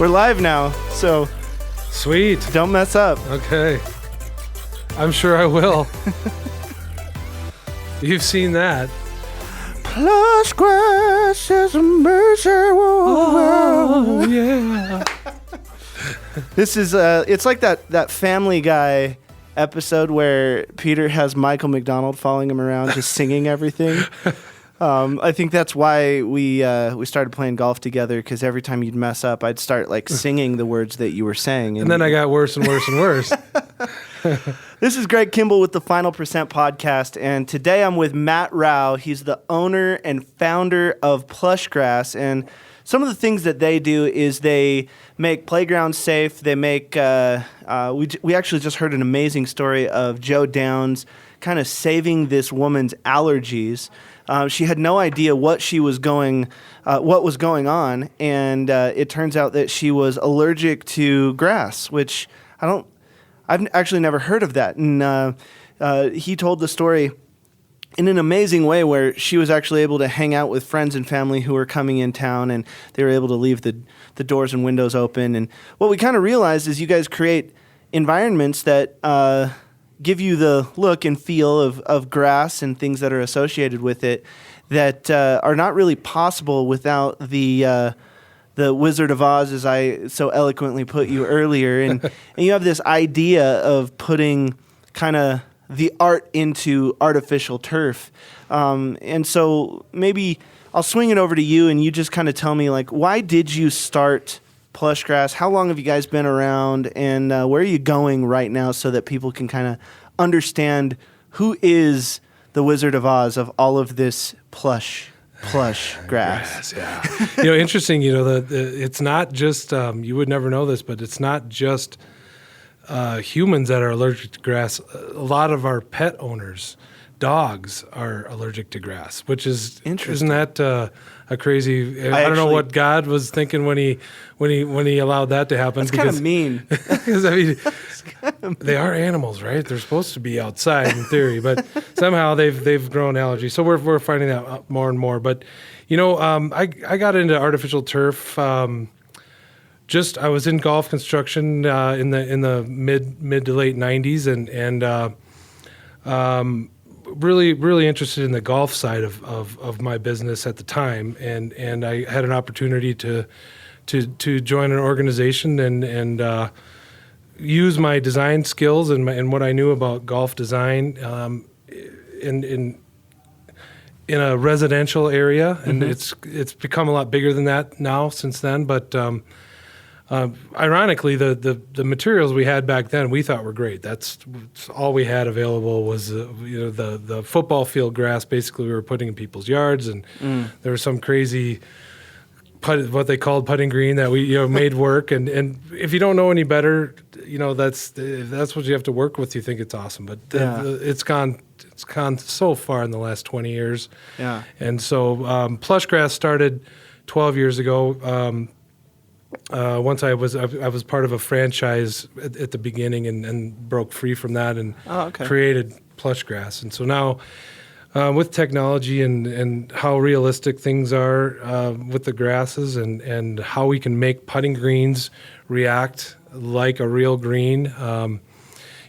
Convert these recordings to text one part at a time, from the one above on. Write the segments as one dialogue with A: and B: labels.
A: We're live now, so
B: sweet.
A: Don't mess up.
B: Okay. I'm sure I will. You've seen that.
A: Plush Grass is a mercy.
B: Oh, yeah.
A: This is it's like that Family Guy episode where Peter has Michael McDonald following him around just singing everything. I think that's why we started playing golf together, because every time you'd mess up, I'd start like singing the words that you were saying.
B: And then I got worse and worse and worse.
A: This is Greg Kimball with the Final Percent Podcast, and today I'm with Matt Rauh. He's the owner and founder of Plush Grass, and some of the things that they do is they make playgrounds safe. They make we actually just heard an amazing story of Joe Downs kind of saving this woman's allergies. She had no idea what was going on, and it turns out that she was allergic to grass, which I've actually never heard of that. And he told the story in an amazing way, where she was actually able to hang out with friends and family who were coming in town, and they were able to leave the doors and windows open. And what we kind of realized is you guys create environments that give you the look and feel of grass and things that are associated with it that are not really possible without the Wizard of Oz, as I so eloquently put you earlier. And you have this idea of putting kind of the art into artificial turf. And so maybe I'll swing it over to you, and you just kind of tell me, like, why did you start Plush Grass? How long have you guys been around, and where are you going right now, so that people can kind of understand who is the Wizard of Oz of all of this plush grass?
B: Yeah. Interesting. It's not just you would never know this, but it's not just humans that are allergic to grass. A lot of our pet owners, dogs, are allergic to grass, which is interesting. Isn't that a crazy? I don't know what God was thinking when he allowed that to happen.
A: That's kind of mean.
B: Because they are animals, right? They're supposed to be outside in theory, but somehow they've grown allergies. So we're finding that out more and more. But I got into artificial turf. I was in golf construction in the mid to late 90s, and really interested in the golf side of my business at the time, and I had an opportunity to join an organization and use my design skills and what I knew about golf design in a residential area, and it's become a lot bigger than that now since then, but. Ironically, the materials we had back then we thought were great. That's all we had available was the football field grass. Basically, we were putting in people's yards, and there was some crazy what they called putting green that we made work. And if you don't know any better, that's what you have to work with. You think it's awesome, but it's gone so far in the last 20 years. Yeah, and so Plush Grass started 12 years ago. Once I was part of a franchise at the beginning and broke free from that and created Plush Grass. And so now with technology and how realistic things are with the grasses and how we can make putting greens react like a real green,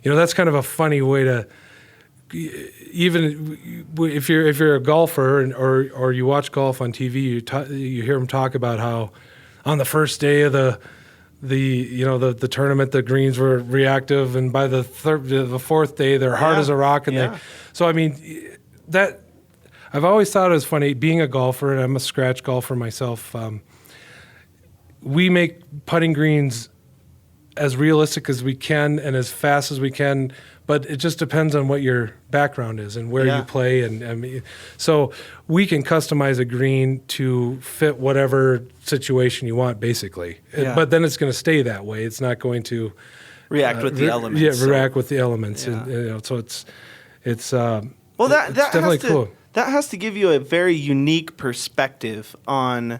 B: that's kind of a funny way to, even if you're a golfer or you watch golf on TV, you hear them talk about how on the first day of the tournament, the greens were reactive, and by the fourth day, they're hard as a rock. And that I've always thought it was funny being a golfer, and I'm a scratch golfer myself. We make putting greens as realistic as we can and as fast as we can, but it just depends on what your background is and where you play. And so we can customize a green to fit whatever situation you want, basically. Yeah. But then it's going to stay that way. It's not going to
A: react with the elements.
B: Yeah, react with the elements. Yeah. And, so it's definitely cool.
A: That has to give you a very unique perspective on.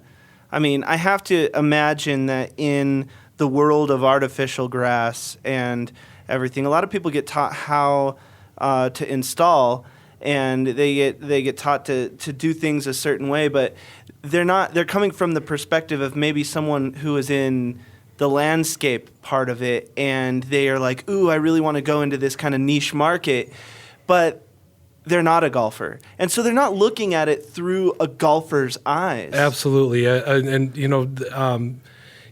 A: I mean, I have to imagine that in the world of artificial grass and everything, a lot of people get taught how to install, and they get taught to do things a certain way, but they're coming from the perspective of maybe someone who is in the landscape part of it, and they are like, ooh, I really want to go into this kind of niche market, but they're not a golfer. And so they're not looking at it through a golfer's eyes.
B: Absolutely. And you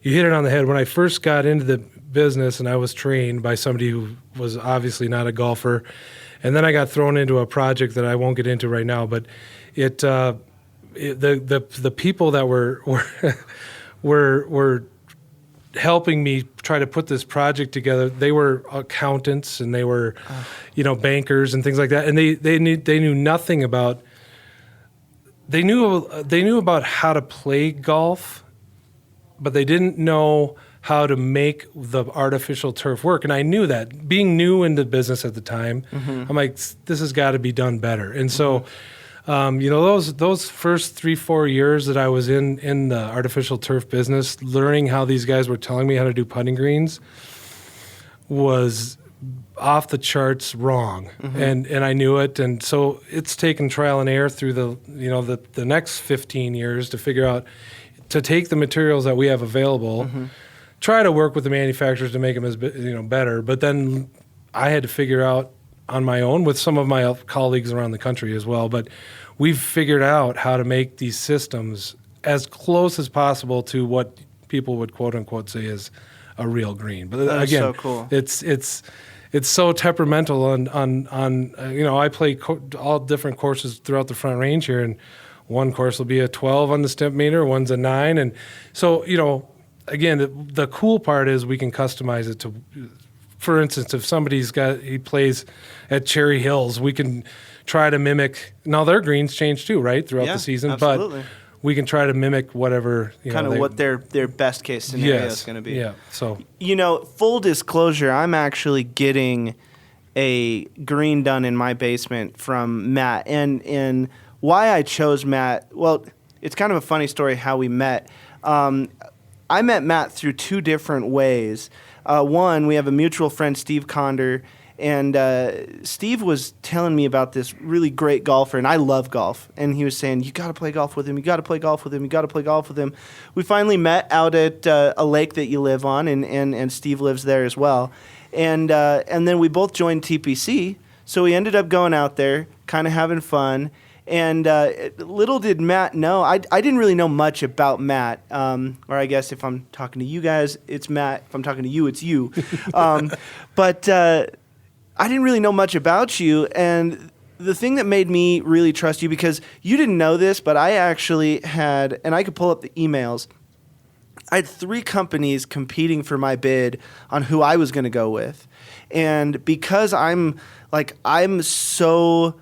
B: hit it on the head. When I first got into the business and I was trained by somebody who was obviously not a golfer, and then I got thrown into a project that I won't get into right now, but the people that were helping me try to put this project together, they were accountants and they were, bankers and things like that, and they knew nothing about. They knew about how to play golf, but they didn't know how to make the artificial turf work. And I knew that. Being new in the business at the time, I'm like, this has got to be done better. And so, those first 3-4 years that I was in the artificial turf business, learning how these guys were telling me how to do putting greens was off the charts wrong. And I knew it. And so it's taken trial and error through the next 15 years to figure out, to take the materials that we have available, try to work with the manufacturers to make them as better. But then I had to figure out on my own with some of my colleagues around the country as well. But we've figured out how to make these systems as close as possible to what people would quote unquote say is a real green. But
A: That's
B: again,
A: so cool.
B: It's so temperamental on I play all different courses throughout the Front Range here, and one course will be a 12 on the stimp meter, one's a 9, and so again, the cool part is we can customize it to, for instance, if he plays at Cherry Hills, we can try to mimic. Now their greens change too, right, throughout the season,
A: absolutely.
B: But we can try to mimic whatever
A: what their best case scenario is going to be.
B: Yeah. So
A: full disclosure, I'm actually getting a green done in my basement from Matt, and why I chose Matt. Well, it's kind of a funny story how we met. I met Matt through two different ways. One, we have a mutual friend, Steve Conder, and Steve was telling me about this really great golfer, and I love golf. And he was saying, you got to play golf with him, you got to play golf with him, you got to play golf with him. We finally met out at a lake that you live on, and Steve lives there as well. And then we both joined TPC, so we ended up going out there, kind of having fun. And little did Matt know, I didn't really know much about Matt, or I guess if I'm talking to you guys, it's Matt. If I'm talking to you, it's you. But I didn't really know much about you, and the thing that made me really trust you, because you didn't know this, but I actually had, and I could pull up the emails, I had 3 companies competing for my bid on who I was going to go with. And because I'm so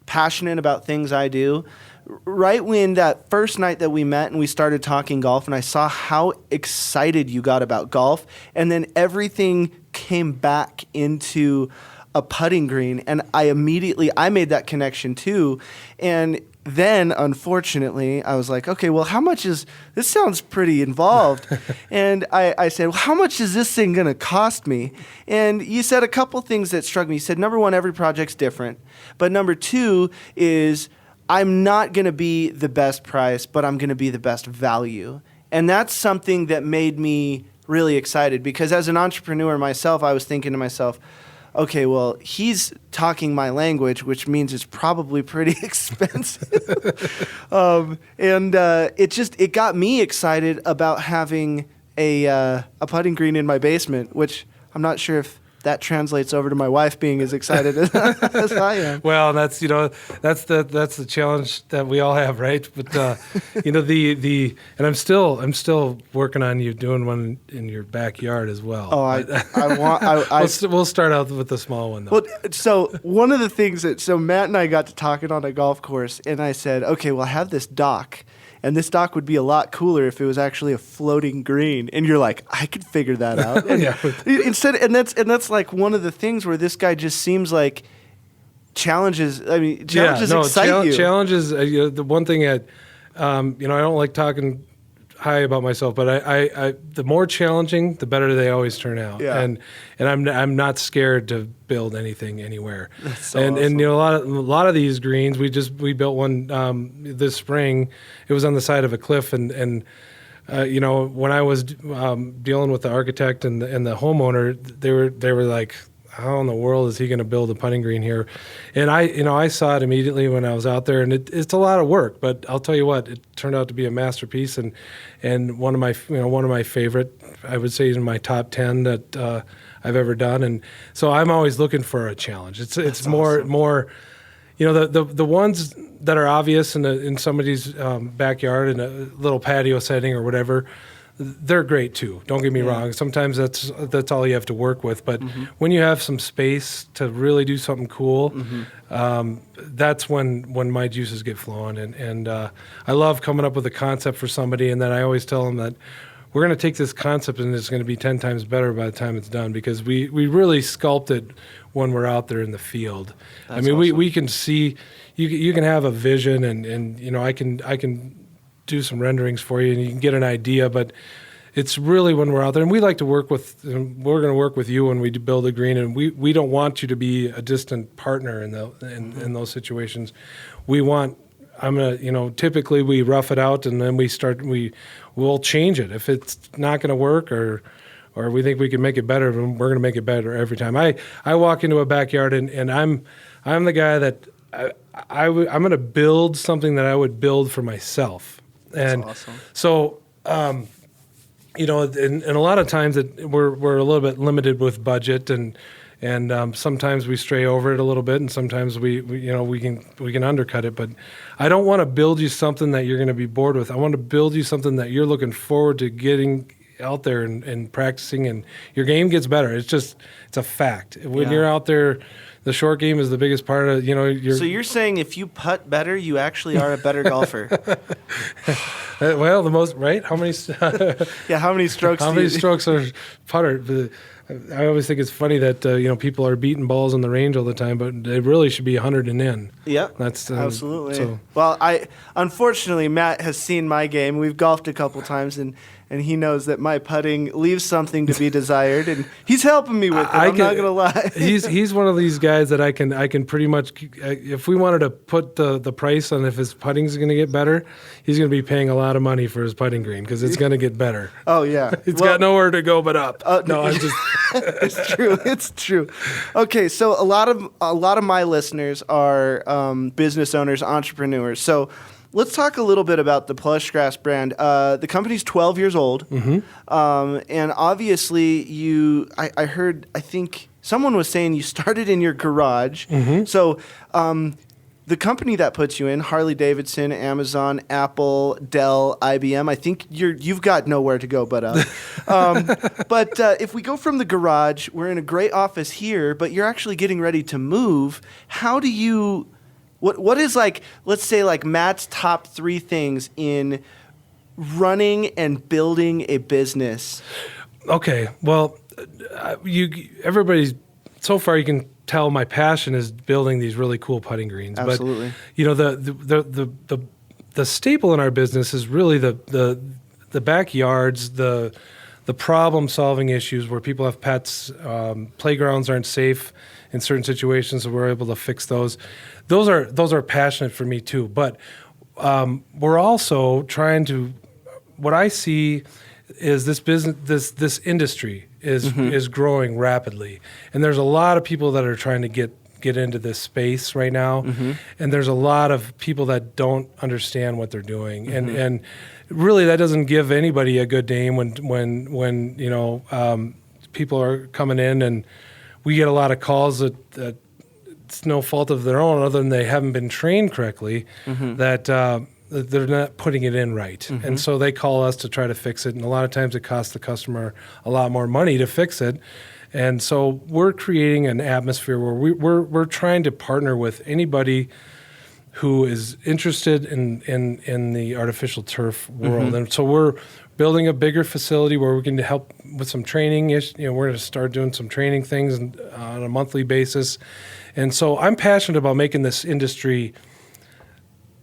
A: passionate about things I do, right when that first night that we met and we started talking golf, and I saw how excited you got about golf, and then everything came back into a putting green, and I made that connection too. And then unfortunately I was like, okay, well, this sounds pretty involved. And I said, well, how much is this thing gonna cost me? And you said a couple things that struck me. You said, number one, every project's different, but number 2 is I'm not gonna be the best price, but I'm gonna be the best value. And that's something that made me really excited, because as an entrepreneur myself, I was thinking to myself, okay, well, he's talking my language, which means it's probably pretty expensive. It got me excited about having a putting green in my basement, which I'm not sure if that translates over to my wife being as excited as I am.
B: Well, that's the challenge that we all have, right? But and I'm still working on you doing one in your backyard as well.
A: Oh,
B: we'll start out with the small one though.
A: Well, so one of the things so Matt and I got to talking on a golf course, and I said, okay, well, I have this dock. And this dock would be a lot cooler if it was actually a floating green. And you're like, I could figure that out. And that's like one of the things where this guy just seems like challenges excite you.
B: Challenges. The one thing that I don't like talking high about myself, but I the more challenging, the better they always turn out.
A: Yeah.
B: And I'm not scared to build anything anywhere.
A: That's so
B: and
A: awesome.
B: a lot of these greens, we built one this spring. It was on the side of a cliff, and when I was dealing with the architect and the homeowner, they were like, how in the world is he going to build a putting green here? And I saw it immediately when I was out there, and it's a lot of work, but I'll tell you what, it turned out to be a masterpiece, and one of my favorite, I would say, in my top 10 that I've ever done. And so I'm always looking for a challenge. It's more awesome. The ones that are obvious in somebody's backyard in a little patio setting or whatever, they're great too. Don't get me wrong. Sometimes that's all you have to work with. But when you have some space to really do something cool, that's when my juices get flowing. And I love coming up with a concept for somebody, and then I always tell them that we're going to take this concept and it's going to be 10 times better by the time it's done, because we really sculpt it when we're out there in the field.
A: That's
B: awesome.
A: we
B: can see, you can have a vision, and I can do some renderings for you, and you can get an idea, but it's really when we're out there, and we like to we're going to work with you when we build a green, and we don't want you to be a distant partner in those situations. Typically we rough it out, and then we'll change it. If it's not going to work, or we think we can make it better, we're going to make it better every time. I walk into a backyard, and I'm the guy that I'm going to build something that I would build for myself. And
A: that's awesome.
B: So, and a lot of times we're a little bit limited with budget, and sometimes we stray over it a little bit, and sometimes we can undercut it. But I don't want to build you something that you're going to be bored with. I want to build you something that you're looking forward to getting out there and practicing, and your game gets better. It's a fact. When you're out there, the short game is the biggest part of,
A: So you're saying if you putt better, you actually are a better golfer?
B: Well, the most, right? How many?
A: How many strokes?
B: How many strokes are putter? I always think it's funny that people are beating balls on the range all the time, but they really should be 100 and in.
A: Yeah,
B: that's
A: absolutely.
B: So.
A: Well, unfortunately Matt has seen my game. We've golfed a couple times, and he knows that my putting leaves something to be desired, and he's helping me with it. I'm not gonna lie.
B: he's one of these guys that I can pretty much, if we wanted to put the price on if his putting's going to get better, he's going to be paying a lot of money for his putting green, because it's going to get better.
A: Oh yeah,
B: it's got nowhere to go but up. No, I'm just.
A: It's true. It's true. Okay, so a lot of my listeners are business owners, entrepreneurs. So let's talk a little bit about the Plush Grass brand. The company's 12 years old, and obviously I heard, I think someone was saying you started in your garage. So the company that puts you in, Harley Davidson, Amazon, Apple, Dell, IBM, I think you've got nowhere to go but up. But if we go from the garage, we're in a great office here, but you're actually getting ready to move. How do you... What is, like, let's say, like, Matt's top 3 things in running and building a business? Okay, well,
B: everybody's, so far you can tell my passion is building these really cool putting greens.
A: Absolutely.
B: But the staple in our business is really the backyards, the problem solving issues where people have pets, playgrounds aren't safe in certain situations, so we're able to fix those. Those are passionate for me too. But we're also trying to. What I see is this business, this industry is growing rapidly, and there's a lot of people that are trying to get into this space right now, and there's a lot of people that don't understand what they're doing, and really that doesn't give anybody a good name when people are coming in, and we get a lot of calls that it's no fault of their own other than they haven't been trained correctly, that they're not putting it in right. And so they call us to try to fix it, and a lot of times it costs the customer a lot more money to fix it. And so we're creating an atmosphere where we're trying to partner with anybody who is interested in the artificial turf world. And so we're building a bigger facility where we can help with some training. We're going to start doing some training things on a monthly basis. And so I'm passionate about making this industry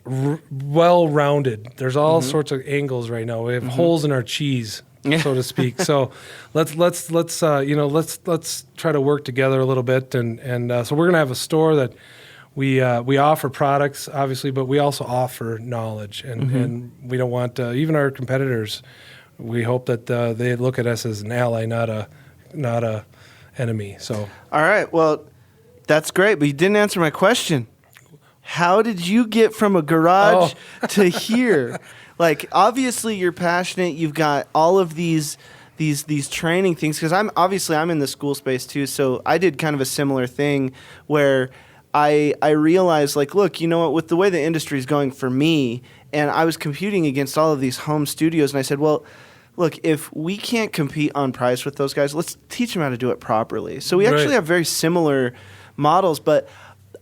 B: well-rounded. There's all sorts of angles right now. We have holes in our cheese, so to speak. So let's try to work together a little bit. And so we're going to have a store that we offer products, obviously, but we also offer knowledge, and we don't want even our competitors. We hope that they look at us as an ally, not a enemy. So,
A: all right, well, that's great, but you didn't answer my question. How did you get from a garage to here? Like, obviously, you're passionate. You've got all of these training things, because I'm in the school space too. So I did kind of a similar thing where I realized, like, look, you know what, with the way the industry is going for me, and I was competing against all of these home studios, and I said, well, look, if we can't compete on price with those guys, let's teach them how to do it properly. So we actually have very similar models, but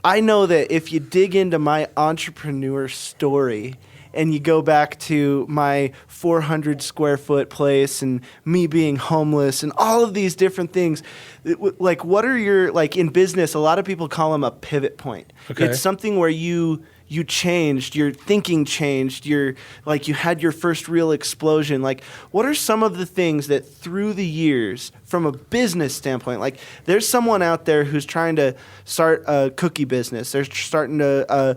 A: I know that if you dig into my entrepreneur story and you go back to my 400 square foot place and me being homeless and all of these different things, like, what are your, like, in business, a lot of people call them a pivot point. Okay. It's something where you changed, your thinking changed, you had your first real explosion. Like, what are some of the things that through the years, from a business standpoint, like, there's someone out there who's trying to start a cookie business, they're starting a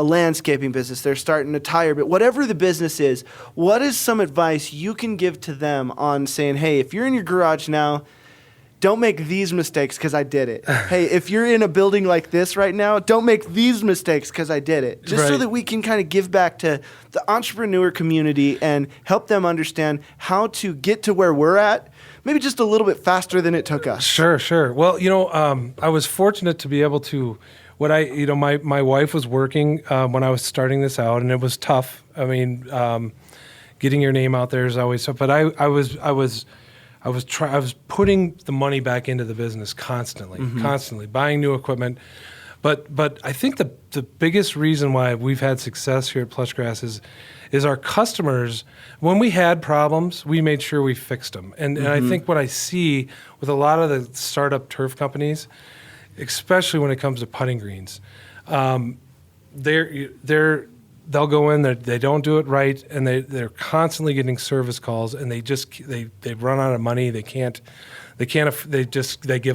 A: landscaping business, they're starting a tire, but whatever the business is, what is some advice you can give to them on saying, hey, if you're in your garage now, don't make these mistakes because I did it. Hey, if you're in a building like this right now, don't make these mistakes because I did it. Just so that we can kind of give back to the entrepreneur community and help them understand how to get to where we're at, maybe just a little bit faster than it took us.
B: Sure. Well, I was fortunate to be able to, my wife was working when I was starting this out, and it was tough. I mean, getting your name out there is always tough, but I was putting the money back into the business constantly buying new equipment. But I think the biggest reason why we've had success here at Plush Grass is our customers. When we had problems, we made sure we fixed them. And I think what I see with a lot of the startup turf companies, especially when it comes to putting greens, they'll go in, they don't do it right, and they're constantly getting service calls, and they run out of money. They give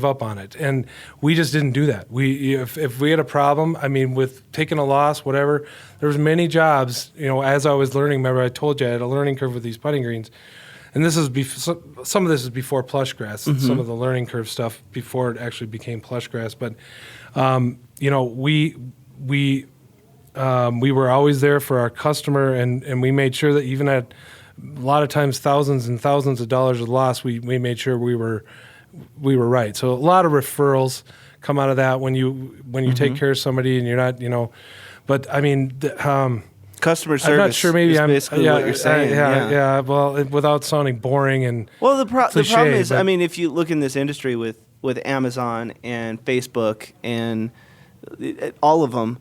B: up on it. And we just didn't do that. If we had a problem, I mean, with taking a loss, whatever, there was many jobs, as I was learning. Remember, I told you I had a learning curve with these putting greens. And this is some of this is before Plush Grass, some of the learning curve stuff before it actually became Plush Grass. But, we were always there for our customer, and we made sure that even at a lot of times thousands and thousands of dollars of loss, we made sure we were right. So a lot of referrals come out of that when you take care of somebody and you're not, but I mean,
A: customer service.
B: I'm not sure. Maybe I'm
A: basically what you're saying.
B: Yeah. Well, without sounding boring and
A: the problem is, I mean, if you look in this industry with Amazon and Facebook and all of them,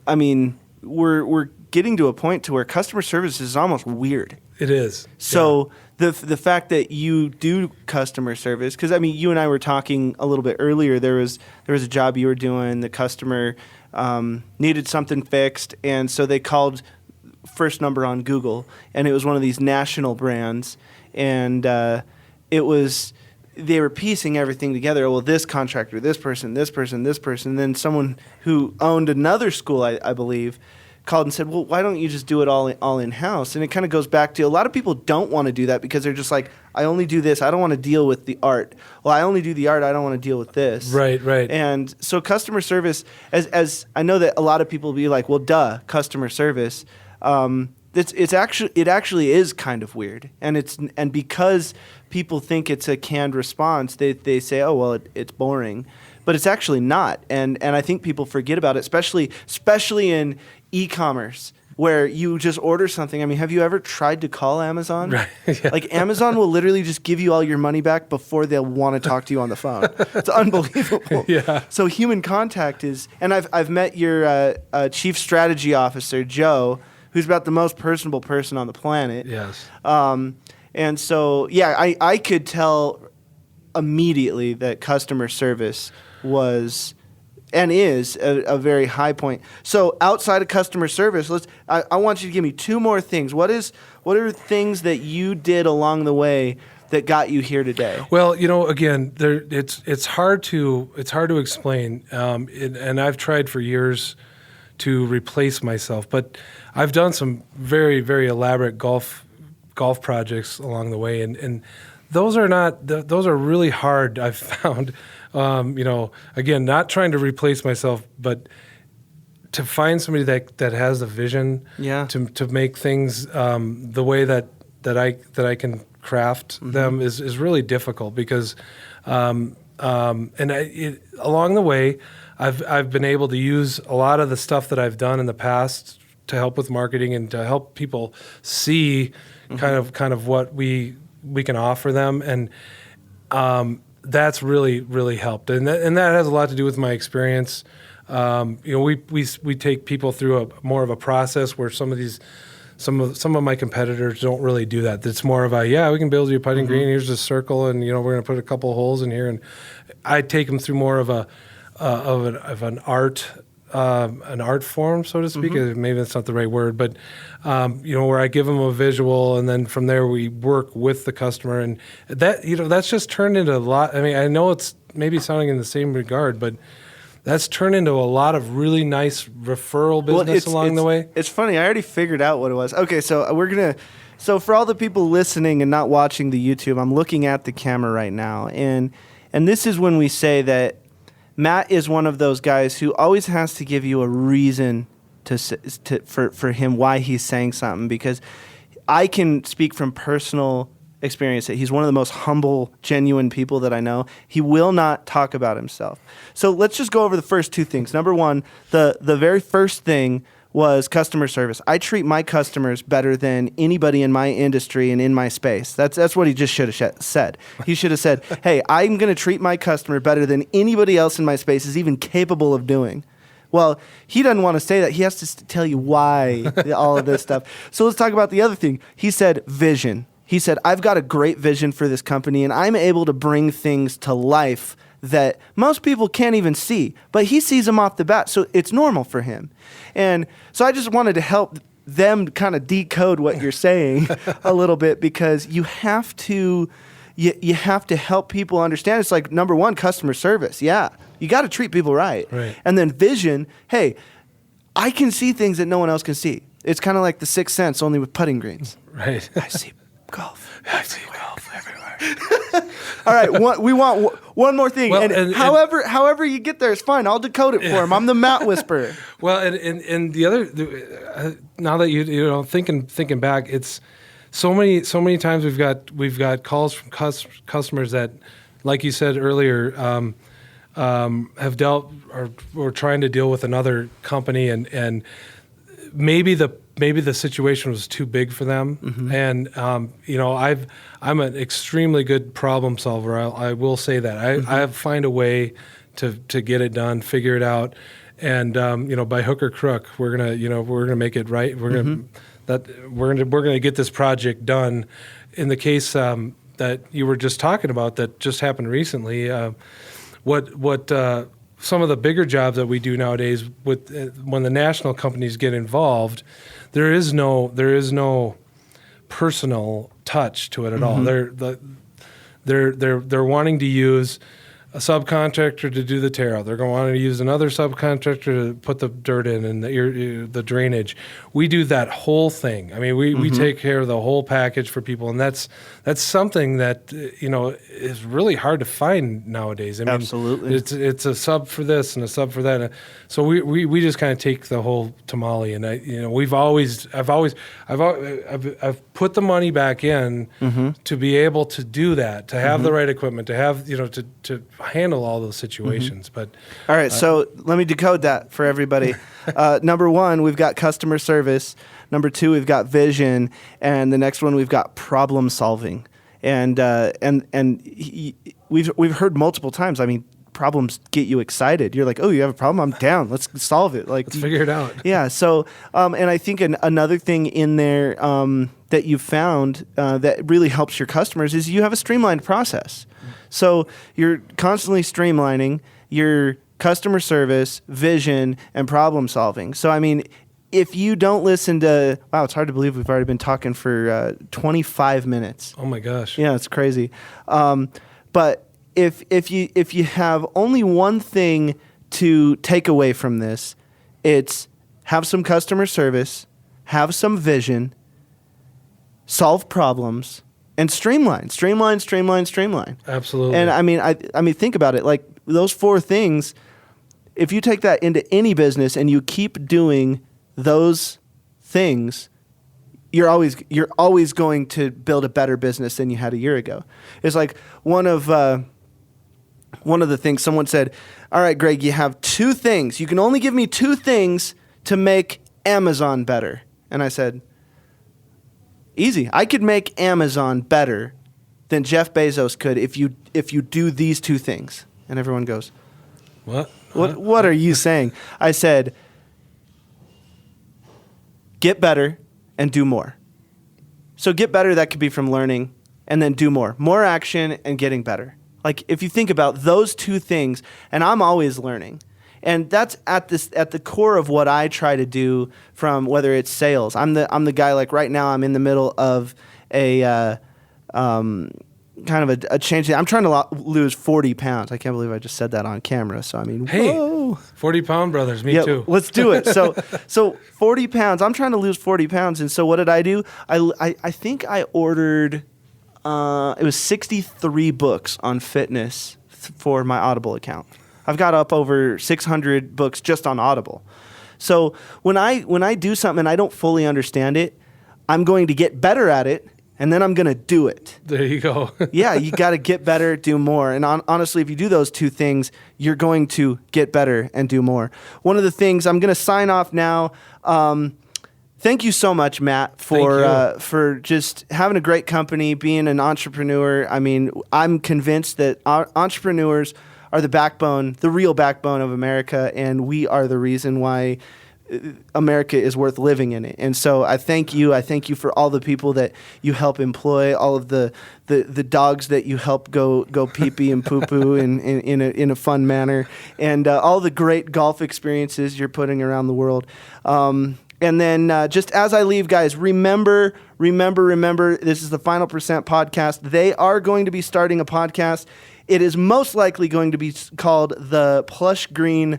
A: I mean, we're getting to a point to where customer service is almost weird.
B: It is.
A: So the fact that you do customer service, because I mean, you and I were talking a little bit earlier. There was a job you were doing. The customer needed something fixed, and so they called first number on Google, and it was one of these national brands, and they were piecing everything together. Well, this contractor, this person. And then someone who owned another school, I believe, called and said, well, why don't you just do it all in-house? And it kind of goes back to, a lot of people don't want to do that because they're just like, I only do this. I don't want to deal with the art. Well, I only do the art. I don't want to deal with this.
B: Right.
A: And so customer service, as I know that a lot of people will be like, well, duh, customer service. It actually is kind of weird, and because people think it's a canned response, they say, oh well, it's boring, but it's actually not, and I think people forget about it, especially in e-commerce where you just order something. I mean, have you ever tried to call Amazon?
B: Right. Yeah.
A: Like, Amazon will literally just give you all your money back before they'll want to talk to you on the phone. It's unbelievable.
B: Yeah.
A: So human contact is, and I've met your chief strategy officer, Joe, who's about the most personable person on the planet.
B: Yes.
A: And so, yeah, I could tell immediately that customer service was and is a very high point. So outside of customer service, I want you to give me two more things. What are things that you did along the way that got you here today?
B: Well, again, it's hard to explain, and I've tried for years to replace myself, but I've done some very, very elaborate golf projects along the way, and those are really hard. I've found, again, not trying to replace myself, but to find somebody that has a vision, to make things the way that I can craft them is really difficult because, along the way, I've been able to use a lot of the stuff that I've done in the past to help with marketing and to help people see kind of what we can offer them, and that's really, really helped, and that has a lot to do with my experience. We take people through more of a process where some of my competitors don't really do that. It's more of we can build you a putting green. Here's a circle, and we're going to put a couple of holes in here, and I take them through more of an art form, so to speak. Maybe that's not the right word, but where I give them a visual, and then from there we work with the customer, and that's just turned into a lot. I mean, I know it's maybe sounding in the same regard, but that's turned into a lot of really nice referral business along the way.
A: It's funny. I already figured out what it was. Okay, so for all the people listening and not watching the YouTube, I'm looking at the camera right now, and this is when we say that Matt is one of those guys who always has to give you a reason for him why he's saying something, because I can speak from personal experience that he's one of the most humble, genuine people that I know. He will not talk about himself. So let's just go over the first two things. Number one, the very first thing was customer service. I treat my customers better than anybody in my industry and in my space. That's what he just should have said. He should have said, hey, I'm going to treat my customer better than anybody else in my space is even capable of doing. Well, he doesn't want to say that. He has to tell you why all of this stuff. So let's talk about the other thing. He said vision. He said, I've got a great vision for this company, and I'm able to bring things to life that most people can't even see, but he sees them off the bat, so it's normal for him. And so I just wanted to help them kind of decode what you're saying a little bit, because you have to help people understand. It's like, number one, customer service. Yeah, you got to treat people right. And then vision, hey, I can see things that no one else can see. It's kind of like the sixth sense, only with putting greens.
B: Right.
A: I see golf. I see golf everywhere. All right, we want one more thing. Well, and however you get there is fine. I'll decode it for him. I'm the Matt Whisperer.
B: Well, and the other, now that thinking back, it's so many times we've got calls from customers that, like you said earlier, have dealt or trying to deal with another company, and maybe the situation was too big for them, and I'm an extremely good problem solver. I will say that I find a way to get it done, figure it out, and by hook or crook, we're gonna make it right. We're gonna get this project done. In the case that you were just talking about, that just happened recently, what some of the bigger jobs that we do nowadays, when the national companies get involved, there is no personal touch to it at all. They're wanting to use a subcontractor to do the tear out. They're going to want to use another subcontractor to put the dirt in and the drainage. We do that whole thing. I mean, we take care of the whole package for people, and that's something that is really hard to find nowadays. I mean,
A: absolutely,
B: it's a sub for this and a sub for that. So we just kind of take the whole tamale, and I've put the money back in to be able to do that, to have the right equipment, to have to handle all those situations. But
A: all right, so let me decode that for everybody. Number one, we've got customer service. Number two, we've got vision, and the next one we've got problem solving. And we've heard multiple times. I mean, problems get you excited. You're like, oh, you have a problem? I'm down. Let's solve it. Like,
B: let's figure it out.
A: Yeah. So, and I think another thing in there that you found that really helps your customers is you have a streamlined process. So you're constantly streamlining your customer service, vision, and problem solving. So, I mean, if you don't listen to, wow, it's hard to believe we've already been talking for 25 minutes.
B: Oh my gosh.
A: Yeah, it's crazy. But if you have only one thing to take away from this, it's have some customer service, have some vision, solve problems, and streamline.
B: Absolutely.
A: And I mean, think about it. Like those 4 things, if you take that into any business and you keep doing those things, you're always going to build a better business than you had a year ago. It's like one of the things someone said, all right, Greg, you have 2 things. You can only give me 2 things to make Amazon better. And I said, easy. I could make Amazon better than Jeff Bezos could if you do these 2 things. And everyone goes,
B: What?
A: What are you saying? I said, get better and do more. So get better, that could be from learning, and then do more. More action and getting better. Like if you think about those 2 things, and I'm always learning. And that's at the core of what I try to do, from whether it's sales. I'm the guy, like right now I'm in the middle of a kind of a change. I'm trying to lose 40 pounds. I can't believe I just said that on camera. So I mean,
B: hey,
A: whoa.
B: 40-pound brothers, me too.
A: Let's do it. So 40 pounds. I'm trying to lose 40 pounds. And so what did I do? I think I ordered, it was 63 books on fitness for my Audible account. I've got up over 600 books just on Audible. So when I do something and I don't fully understand it, I'm going to get better at it, and then I'm going to do it.
B: There you go.
A: Yeah, you got to get better, do more. And honestly, if you do those 2 things, you're going to get better and do more. One of the things, I'm going to sign off now. Thank you so much, Matt, for just having a great company, being an entrepreneur. I mean, I'm convinced that entrepreneurs are the real backbone of America, and we are the reason why America is worth living in it. And so I thank you. I thank you for all the people that you help employ, all of the dogs that you help go pee-pee and poo-poo in a fun manner, and all the great golf experiences you're putting around the world. And then just as I leave, guys, remember, this is the Final Percent podcast. They are going to be starting a podcast. It is most likely going to be called the Plush Green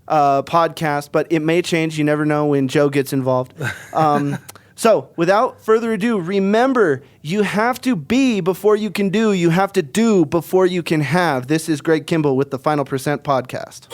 A: podcast, but it may change. You never know when Joe gets involved. So without further ado, remember, you have to be before you can do. You have to do before you can have. This is Greg Kimball with the Final Percent podcast.